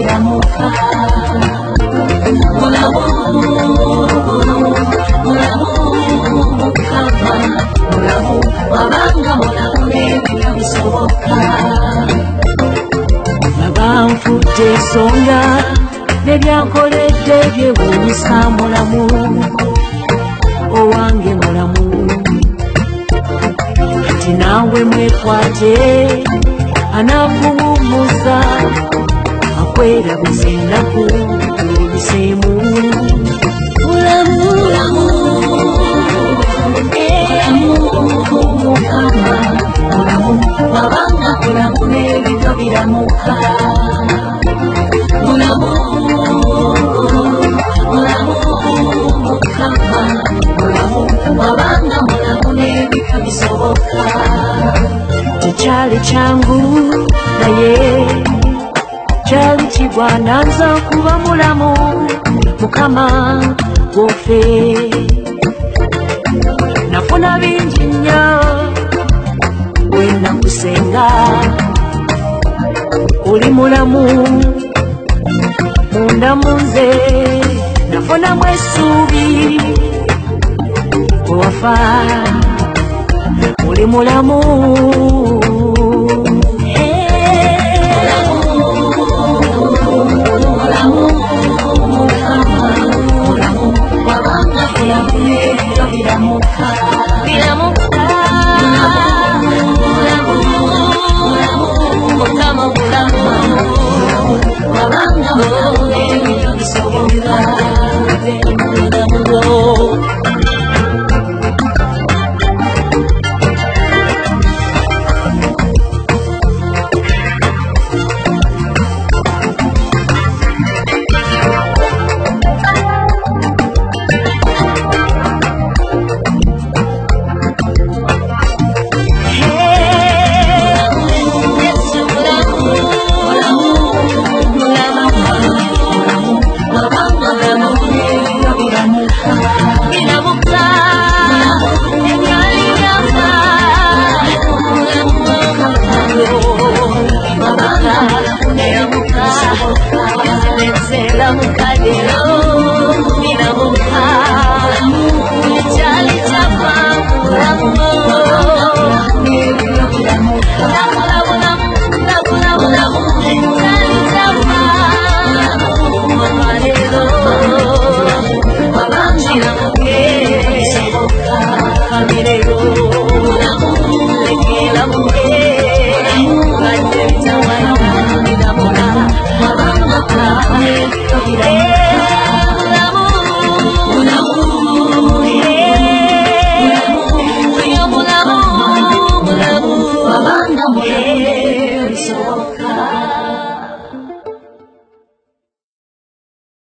biramuka mulamu mukama mulamu wabanga mulamu nebyo bisoboka nabanfudde ensonga nebyankoledde byewuunyisa mulamu owange mulamu kati nawe mwekwate anakuwumuza akwerabiza ennaku ebiseemu mulamu mukama mulamu wabanga mulamu nebyo biramuka mulamu mukama mulamu wabanga mulamu nebyo bisoboka tekyali kyangu naye kyali kigwana nza kuba mulamu mukama gwofe nafuna bingi nnyo wenakusenga oli mulamu munda munze nafunamu essuubi owafa oli mulamu